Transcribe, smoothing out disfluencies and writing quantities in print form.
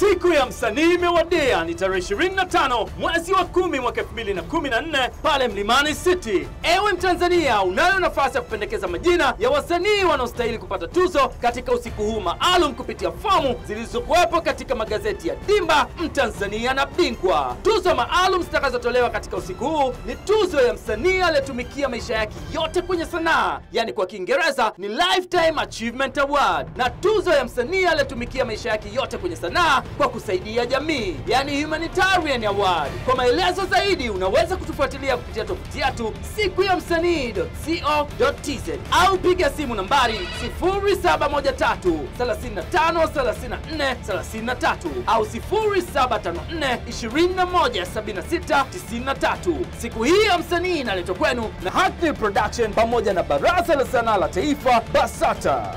Siku ya msanii imewadia, ni tarehe 25 mwezi wa 10 mwaka 2014 pale Mlimani City. Ewe Mtanzania, unayo nafasi ya kupendekeza majina ya wasanii wanaostahili kupata tuzo katika usiku huu maalum kupitia fomu zilizokuwepo katika magazeti ya Dimba, Mtanzania na Bingwa. Tuzo maalum zitakazotolewa katika usiku huu ni tuzo ya msanii aliyetumikia maisha yake yote kwenye sanaa, yani kwa Kiingereza ni Lifetime Achievement Award, na tuzo ya msanii aliyetumikia maisha yake yote kwenye sanaa kwa kusaidia jamii, yani Humanitarian Award. Kwa maelezo zaidi unaweza kutufuatilia kupitia tovuti yetu sikuyamsanii.co.tz au piga simu nambari 0713353433 au 0754217693. Siku hii ya msanii inaletwa kwenu na Hackney Production pamoja na Baraza la Sanaa la Taifa BASATA.